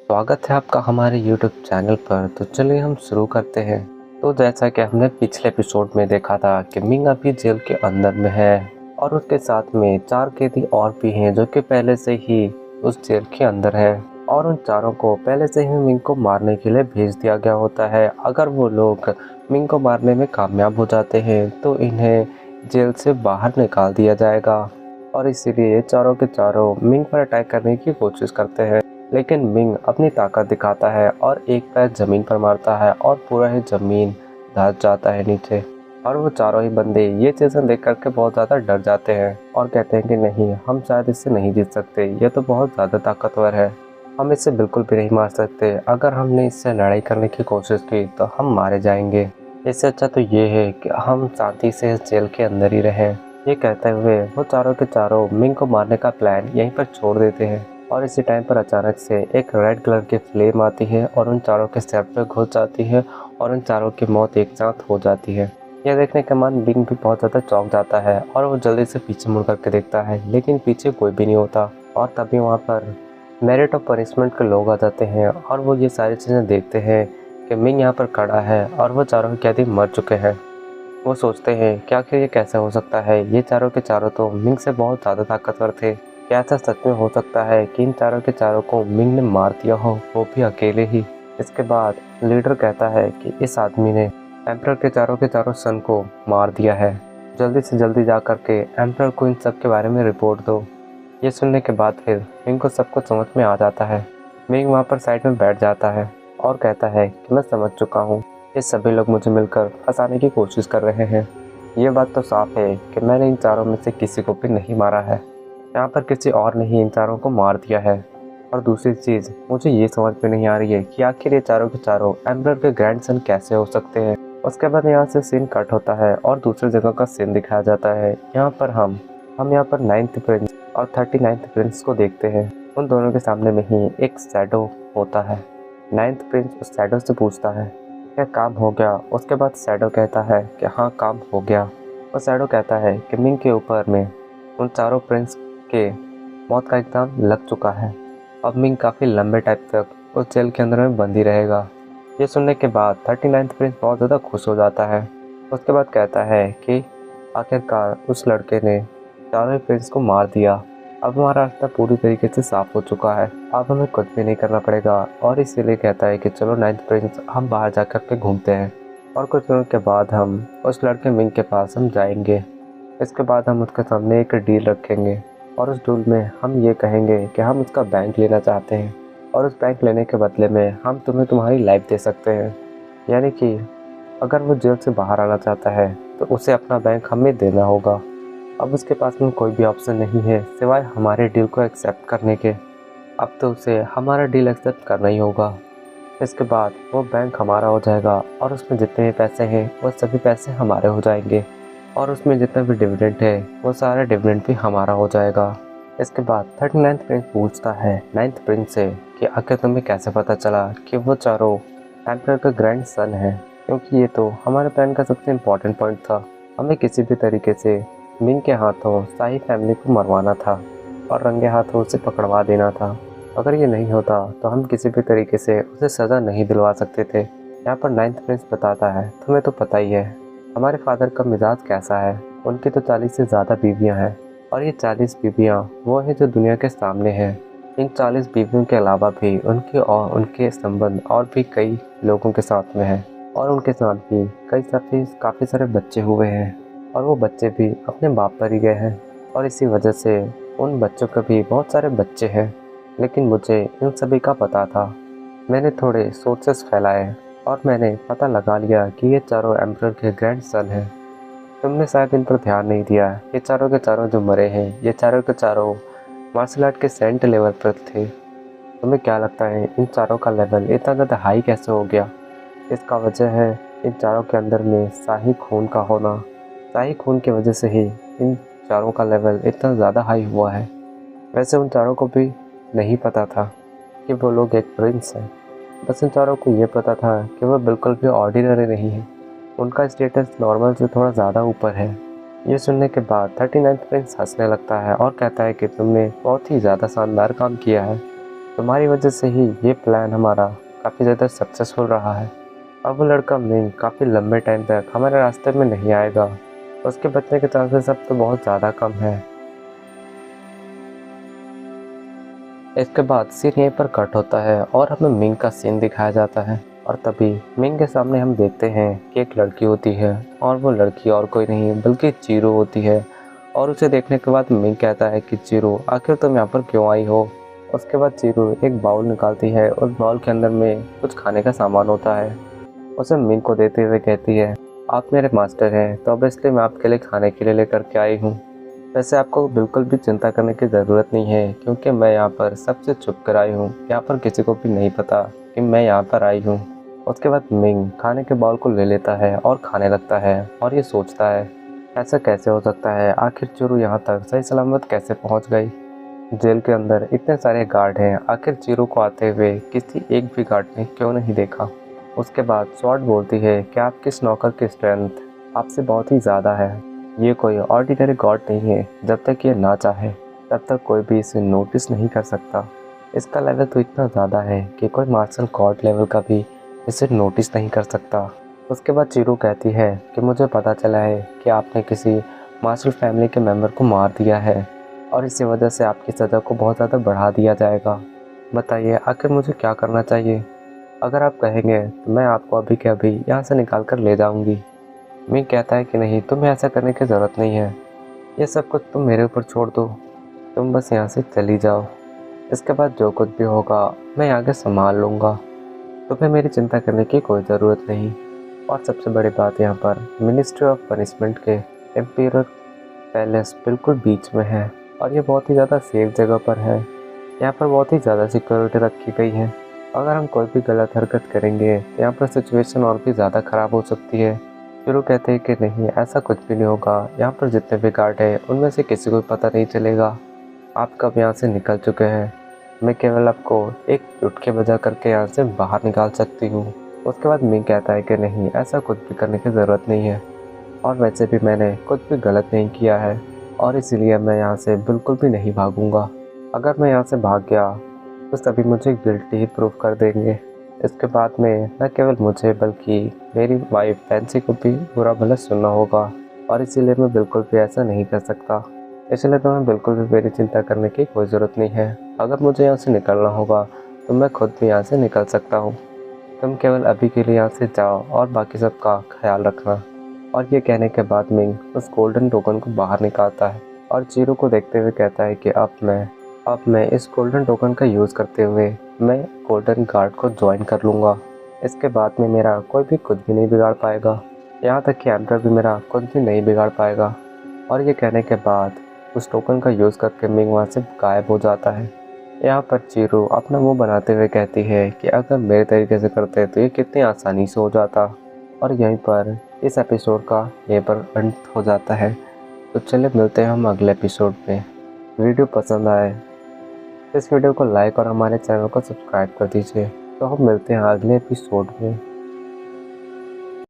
स्वागत है आपका हमारे YouTube चैनल पर। तो चलिए हम शुरू करते हैं। तो जैसा कि हमने पिछले एपिसोड में देखा था कि मिंग अभी जेल के अंदर में है और उसके साथ में 4 कैदी और भी हैं जो कि पहले से ही उस जेल के अंदर है और उन चारों को पहले से ही मिंग को मारने के लिए भेज दिया गया होता है। अगर वो लोग मिंग को मारने में कामयाब हो जाते हैं तो इन्हें जेल से बाहर निकाल दिया जाएगा और इसीलिए चारों के चारों मिंग पर अटैक करने की कोशिश करते हैं। लेकिन मिंग अपनी ताकत दिखाता है और एक पैर ज़मीन पर मारता है और पूरा ही ज़मीन धंस जाता है नीचे। और वो चारों ही बंदे ये चीज़ें देख करके बहुत ज़्यादा डर जाते हैं और कहते हैं कि नहीं, हम शायद इससे नहीं जीत सकते, ये तो बहुत ज़्यादा ताकतवर है, हम इससे बिल्कुल भी नहीं मार सकते। अगर हमने इससे लड़ाई करने की कोशिश की तो हम मारे जाएंगे। इससे अच्छा तो ये है कि हम शांति से इस जेल के अंदर ही रहें। ये कहते हुए वो चारों के चारों मिंग को मारने का प्लान यहीं पर छोड़ देते हैं। और इसी टाइम पर अचानक से एक रेड कलर की फ्लेम आती है और उन चारों के सर पे घुस जाती है और उन चारों की मौत एक साथ हो जाती है। यह देखने के बाद मिंग भी बहुत ज़्यादा चौंक जाता है और वो जल्दी से पीछे मुड़ करके देखता है, लेकिन पीछे कोई भी नहीं होता। और तभी वहाँ पर मेरिट ऑफ पनिशमेंट के लोग आ जाते हैं और वो ये सारी चीज़ें देखते हैं कि मिंग यहाँ पर खड़ा है और वो चारों कैदी मर चुके हैं। वो सोचते हैं कि आखिर ये कैसे हो सकता है, ये चारों के चारों तो मिंग से बहुत ज़्यादा ताकतवर थे। क्या ऐसा सच में हो सकता है कि इन चारों के चारों को मिंग ने मार दिया हो, वो भी अकेले ही। इसके बाद लीडर कहता है कि इस आदमी ने एम्परर के चारों सन को मार दिया है, जल्दी से जल्दी जा करके एम्परर को इन सब के बारे में रिपोर्ट दो। ये सुनने के बाद फिर मिंग को सब कुछ समझ में आ जाता है। मिंग वहाँ पर साइड में बैठ जाता है और कहता है कि मैं समझ चुका हूँ, ये सभी लोग मुझे मिलकर फंसाने की कोशिश कर रहे हैं। ये बात तो साफ है कि मैंने इन चारों में से किसी को भी नहीं मारा है, यहाँ पर किसी और ने ही इन चारों को मार दिया है। और दूसरी चीज़ मुझे ये समझ में नहीं आ रही है कि आखिर ये चारों के चारों एम्परर के ग्रैंडसन कैसे हो सकते हैं। उसके बाद यहाँ से सीन कट होता है और दूसरी जगह का सीन दिखाया जाता है। यहाँ पर हम यहाँ पर 9th प्रिंस और 39th प्रिंस को देखते हैं। उन दोनों के सामने में ही एक शैडो होता है। 9th प्रिंस उस शैडो से पूछता है क्या काम हो गया। उसके बाद शैडो कहता है कि हाँ, काम हो गया। और शैडो कहता है कि मिंग के ऊपर में उन चारों प्रिंस के मौत का एग्जाम लग चुका है। अब मिंग काफ़ी लंबे टाइम तक उस जेल के अंदर में बंद ही रहेगा। ये सुनने के बाद 39th प्रिंस बहुत ज़्यादा खुश हो जाता है। उसके बाद कहता है कि आखिरकार उस लड़के ने चारों प्रिंस को मार दिया। अब हमारा रास्ता पूरी तरीके से साफ हो चुका है, अब हमें कुछ भी नहीं करना पड़ेगा। और इसीलिए कहता है कि चलो 9th प्रिंस, हम बाहर जा कर के घूमते हैं और कुछ दिनों के बाद हम उस लड़के मिंग के पास हम जाएंगे। इसके बाद हम उसके सामने एक डील रखेंगे और उस डील में हम ये कहेंगे कि हम उसका बैंक लेना चाहते हैं और उस बैंक लेने के बदले में हम तुम्हें तुम्हारी लाइफ दे सकते हैं। यानी कि अगर वो जेल से बाहर आना चाहता है तो उसे अपना बैंक हमें देना होगा। अब उसके पास में कोई भी ऑप्शन नहीं है सिवाय हमारे डील को एक्सेप्ट करने के। अब तो उसे हमारा डील एक्सेप्ट करना ही होगा। इसके बाद वो बैंक हमारा हो जाएगा और उसमें जितने भी पैसे हैं वो सभी पैसे हमारे हो जाएंगे और उसमें जितना भी डिविडेंड है वो सारा डिविडेंड भी हमारा हो जाएगा। इसके बाद 39th प्रिंस पूछता है 9th प्रिंस से कि आखिर तुम्हें कैसे पता चला कि वो चारों एम्परर का ग्रैंड सन है, क्योंकि ये तो हमारे प्लान का सबसे इम्पोर्टेंट पॉइंट था। हमें किसी भी तरीके से मिंग के हाथों शाही फैमिली को मरवाना था और रंगे हाथों उसे पकड़वा देना था। अगर ये नहीं होता तो हम किसी भी तरीके से उसे सज़ा नहीं दिलवा सकते थे। यहाँ पर 9th प्रिंस बताता है तुम्हें तो पता ही है हमारे फादर का मिजाज कैसा है। उनकी तो 40 से ज़्यादा बीवियाँ हैं और ये 40 बीवियाँ वो हैं जो दुनिया के सामने हैं। इन 40 बीवियों के अलावा भी उनके संबंध और भी कई लोगों के साथ में हैं और उनके साथ भी काफ़ी सारे बच्चे हुए हैं और वो बच्चे भी अपने बाप पर ही गए हैं और इसी वजह से उन बच्चों के भी बहुत सारे बच्चे हैं। लेकिन मुझे इन सभी का पता था। मैंने थोड़े सोर्सेस फैलाए और मैंने पता लगा लिया कि ये चारों एम्परर के ग्रैंड सन हैं। तुमने शायद इन पर ध्यान नहीं दिया। ये चारों के चारों जो मरे हैं ये चारों के चारों मार्शल आर्ट के सेंट लेवल पर थे। तुम्हें क्या लगता है इन चारों का लेवल इतना ज़्यादा हाई कैसे हो गया? इसका वजह है इन चारों के अंदर में शाही खून का होना। शाही खून की वजह से ही इन चारों का लेवल इतना ज़्यादा हाई हुआ है। वैसे उन चारों को भी नहीं पता था कि वो लोग एक प्रिंस हैं। बस इन चारों को ये पता था कि वह बिल्कुल भी ऑर्डिनरी नहीं है, उनका स्टेटस नॉर्मल से थोड़ा ज़्यादा ऊपर है। ये सुनने के बाद 39th प्रिंस हंसने लगता है और कहता है कि तुमने बहुत ही ज़्यादा शानदार काम किया है। तुम्हारी वजह से ही ये प्लान हमारा काफ़ी ज़्यादा सक्सेसफुल रहा है। अब वो लड़का मिंग काफ़ी लंबे टाइम तक हमारे रास्ते में नहीं आएगा। उसके बचने के चांसेस अब तो बहुत ज़्यादा कम है। इसके बाद सीन यहीं पर कट होता है और हमें मिंग का सीन दिखाया जाता है। और तभी मिंग के सामने हम देखते हैं कि एक लड़की होती है और वो लड़की और कोई नहीं बल्कि चीरू होती है। और उसे देखने के बाद मिंग कहता है कि चीरू, आखिर तुम यहाँ पर क्यों आई हो। उसके बाद चीरू एक बाउल निकालती है। उस बाउल के अंदर में कुछ खाने का सामान होता है। उसे मिंग को देते हुए कहती है, आप मेरे मास्टर हैं तो अब इसलिए मैं आपके लिए खाने के लिए लेकर के आई हूँ। वैसे आपको बिल्कुल भी चिंता करने की ज़रूरत नहीं है क्योंकि मैं यहाँ पर सबसे छुप कर आई हूँ। यहाँ पर किसी को भी नहीं पता कि मैं यहाँ पर आई हूँ। उसके बाद मिंग खाने के बाउल को ले लेता है और खाने लगता है और ये सोचता है, ऐसा कैसे हो सकता है, आखिर चीरू यहाँ तक सही सलामत कैसे पहुँच गई। जेल के अंदर इतने सारे गार्ड हैं, आखिर चीरू को आते हुए किसी एक भी गार्ड ने क्यों नहीं देखा। उसके बाद स्वॉर्ड बोलती है कि आपके इस नौकर की स्ट्रेंथ आपसे बहुत ही ज़्यादा है। ये कोई ऑर्डिनरी गॉड नहीं है। जब तक ये ना चाहे तब तक कोई भी इसे नोटिस नहीं कर सकता। इसका लेवल तो इतना ज़्यादा है कि कोई मार्शल गॉड लेवल का भी इसे नोटिस नहीं कर सकता। उसके बाद चीरू कहती है कि मुझे पता चला है कि आपने किसी मार्शल फैमिली के मेंबर को मार दिया है और इसी वजह से आपकी सज़ा को बहुत ज़्यादा बढ़ा दिया जाएगा। बताइए आखिर मुझे क्या करना चाहिए। अगर आप कहेंगे तो मैं आपको अभी के अभी यहाँ से निकाल कर ले जाऊँगी। मिंग कहता है कि नहीं, तुम्हें ऐसा करने की ज़रूरत नहीं है। ये सब कुछ तुम मेरे ऊपर छोड़ दो, तुम बस यहाँ से चली जाओ। इसके बाद जो कुछ भी होगा मैं आगे संभाल लूँगा। तुम्हें मेरी चिंता करने की कोई ज़रूरत नहीं। और सबसे बड़ी बात यहाँ पर मिनिस्ट्री ऑफ पनिशमेंट के एम्पियर पैलेस बिल्कुल बीच में है और ये बहुत ही ज़्यादा सेफ जगह पर है। यहाँ पर बहुत ही ज़्यादा सिक्योरिटी रखी गई है। अगर हम कोई भी गलत हरकत करेंगे तो यहाँ पर सिचुएशन और भी ज़्यादा ख़राब हो सकती है। फिर वो कहते हैं कि नहीं, ऐसा कुछ भी नहीं होगा। यहाँ पर जितने भी गार्ड हैं उनमें से किसी को पता नहीं चलेगा आप कब यहाँ से निकल चुके हैं। मैं केवल आपको एक चुटकी बजा करके यहाँ से बाहर निकाल सकती हूँ। उसके बाद मिंग कहता है कि नहीं, ऐसा कुछ भी करने की ज़रूरत नहीं है और वैसे भी मैंने कुछ भी गलत नहीं किया है और इसीलिए मैं यहाँ से बिल्कुल भी नहीं भागूंगा। अगर मैं यहाँ से भाग गया तो सभी मुझे गिल्टी ही प्रूव कर देंगे। इसके बाद में न केवल मुझे बल्कि मेरी वाइफ फैंसी को भी बुरा भला सुनना होगा और इसीलिए मैं बिल्कुल भी ऐसा नहीं कर सकता। इसलिए तुम्हें बिल्कुल भी मेरी चिंता करने की कोई ज़रूरत नहीं है। अगर मुझे यहाँ से निकलना होगा तो मैं खुद भी यहाँ से निकल सकता हूँ। तुम केवल अभी के लिए यहाँ से जाओ और बाकी सब का ख्याल रखना। और ये कहने के बाद मिंग उस गोल्डन टोकन को बाहर निकालता है और चीरू को देखते हुए कहता है कि अब मैं इस गोल्डन टोकन का यूज़ करते हुए मैं गोल्डन गार्ड को ज्वाइन कर लूँगा। इसके बाद में मेरा कोई भी कुछ भी नहीं बिगाड़ पाएगा, यहाँ तक कि एम्पर भी मेरा कुछ भी नहीं बिगाड़ पाएगा। और ये कहने के बाद उस टोकन का यूज़ करके मिंग वहाँ से गायब हो जाता है। यहाँ पर चीरू अपना मुंह बनाते हुए कहती है कि अगर मेरे तरीके से करते तो ये कितनी आसानी से हो जाता। और यहीं पर इस एपिसोड का यहीं पर अंत हो जाता है। तो चलिए मिलते हैं हम अगले एपिसोड में। वीडियो पसंद आए इस वीडियो को लाइक और हमारे चैनल को सब्सक्राइब कर दीजिए। तो हम मिलते हैं अगले एपिसोड में।